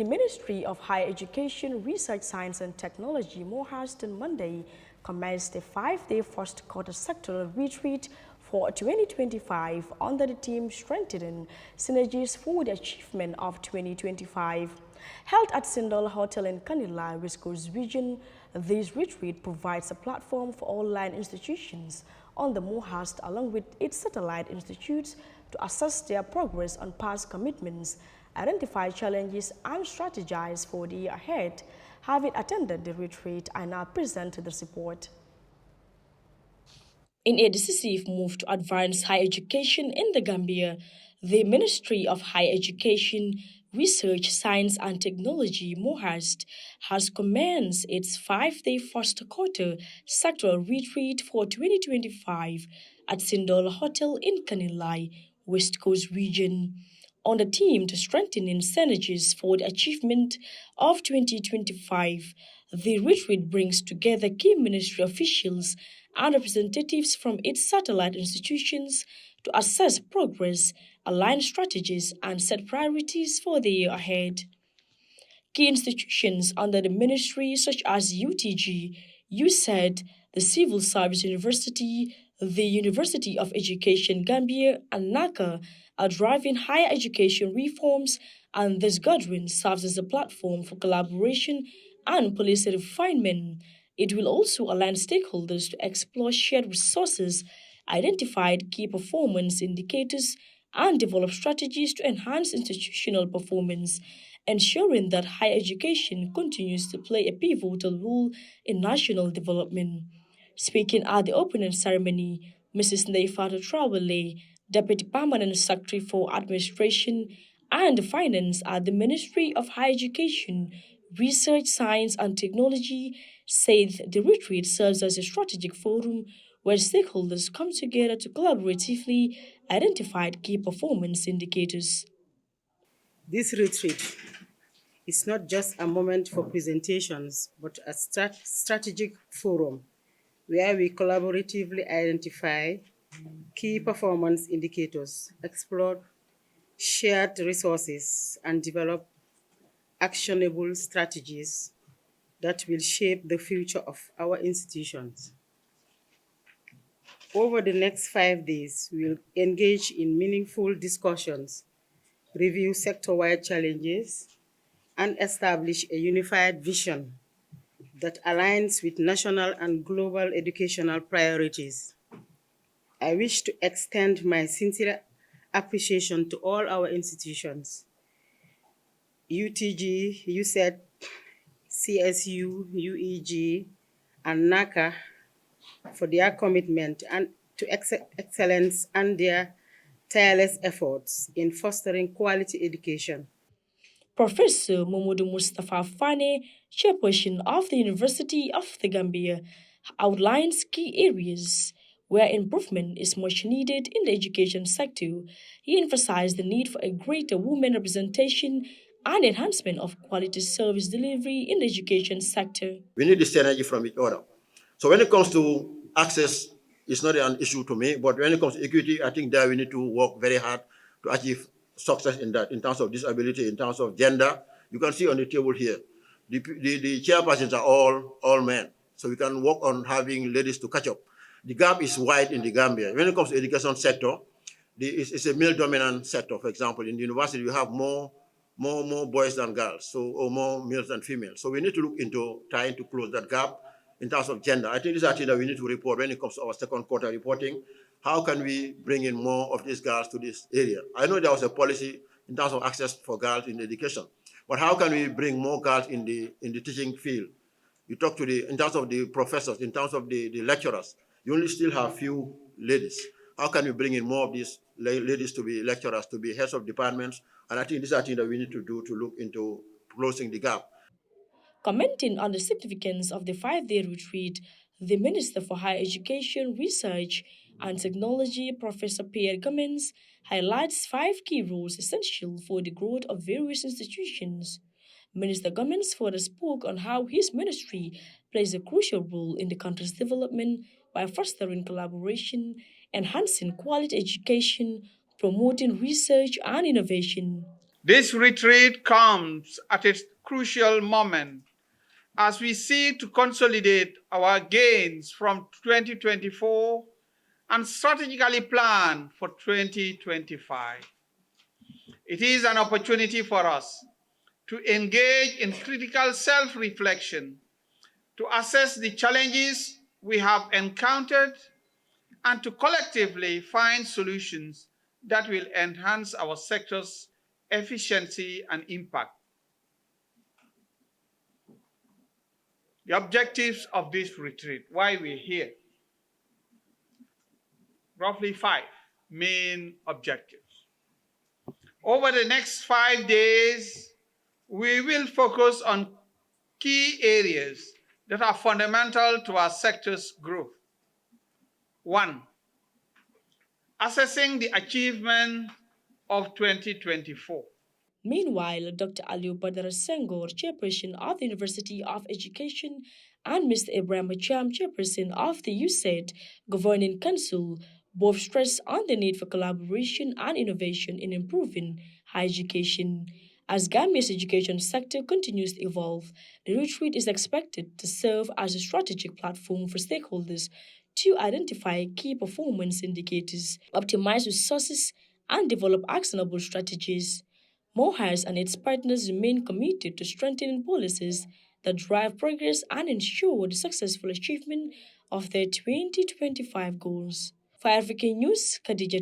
The Ministry of Higher Education, Research, Science and Technology, Moherst, on Monday commenced a 5-day first quarter sectoral retreat for 2025 under the theme Strengthening Synergies for the Achievement of 2025. Held at Sectoral Hotel in Kanilai, West Coast Region, this retreat provides a platform for online institutions on the Moherst along with its satellite institutes to assess their progress on past commitments, identify challenges and strategize for the year ahead. Having attended the retreat, I now present the report. In a decisive move to advance higher education in the Gambia, the Ministry of Higher Education, Research, Science and Technology, Moherst, has commenced its 5-day first quarter sectoral retreat for 2025 at Sectoral Hotel in Kanilai, West Coast Region, on the theme to strengthening synergies for the achievement of 2025. The retreat brings together key ministry officials and representatives from its satellite institutions to assess progress, align strategies, and set priorities for the year ahead. Key institutions under the ministry, such as UTG, USAID, the Civil Service University, the University of Education Gambia, and NACA, are driving higher education reforms, and this gathering serves as a platform for collaboration and policy refinement. It will also align stakeholders to explore shared resources, identify key performance indicators, and develop strategies to enhance institutional performance, ensuring that higher education continues to play a pivotal role in national development. Speaking at the opening ceremony, Mrs. Neifata Traoré, Deputy Permanent Secretary for Administration and Finance at the Ministry of Higher Education, Research, Science and Technology, said the retreat serves as a strategic forum where stakeholders come together to collaboratively identify key performance indicators. This retreat is not just a moment for presentations, but a strategic forum where we collaboratively identify key performance indicators, explore shared resources, and develop actionable strategies that will shape the future of our institutions. Over the next 5 days, we'll engage in meaningful discussions, review sector-wide challenges, and establish a unified vision that aligns with national and global educational priorities. I wish to extend my sincere appreciation to all our institutions, UTG, USAID, CSU, UEG, and NACA, for their commitment and to excellence and their tireless efforts in fostering quality education. Professor Momodu Mustafa Fane, chairperson of the University of the Gambia, outlines key areas where improvement is much needed in the education sector. He emphasized the need for a greater women representation and enhancement of quality service delivery in the education sector. We need the synergy from each other. So when it comes to access, it's not an issue to me, but when it comes to equity, I think that we need to work very hard to achieve success in that, in terms of disability, in terms of gender. You can see on the table here, the chairpersons are all men. So we can work on having ladies to catch up. The gap is wide in the Gambia. When it comes to education sector, it's a male-dominant sector. For example, in the university, we have more boys than girls, so or more males than females. So we need to look into trying to close that gap in terms of gender. I think this is something that we need to report when it comes to our second quarter reporting. How can we bring in more of these girls to this area? I know there was a policy in terms of access for girls in education, but how can we bring more girls in the teaching field? You talk to in terms of the professors, in terms of the lecturers, you only still have few ladies. How can we bring in more of these ladies to be lecturers, to be heads of departments? And I think this is something that we need to do to look into closing the gap. Commenting on the significance of the 5-day retreat, the Minister for Higher Education, Research and Technology, Professor Pierre Cummins, highlights 5 key roles essential for the growth of various institutions. Minister Cummins further spoke on how his ministry plays a crucial role in the country's development by fostering collaboration, enhancing quality education, promoting research and innovation. This retreat comes at a crucial moment as we seek to consolidate our gains from 2024 and strategically plan for 2025. It is an opportunity for us to engage in critical self-reflection, to assess the challenges we have encountered, and to collectively find solutions that will enhance our sector's efficiency and impact. The objectives of this retreat, why we're here, roughly 5 main objectives. Over the next 5 days, we will focus on key areas that are fundamental to our sector's growth. 1, assessing the achievement of 2024. Meanwhile, Dr. Aliu Badara Senghor, chairperson of the University of Education, and Mr. Ibrahim Acham, chairperson of the USAID Governing Council, both stressed on the need for collaboration and innovation in improving higher education. As Gambia's education sector continues to evolve, the retreat is expected to serve as a strategic platform for stakeholders to identify key performance indicators, optimize resources, and develop actionable strategies. Moherst and its partners remain committed to strengthening policies that drive progress and ensure the successful achievement of their 2025 goals. For African News, Khadija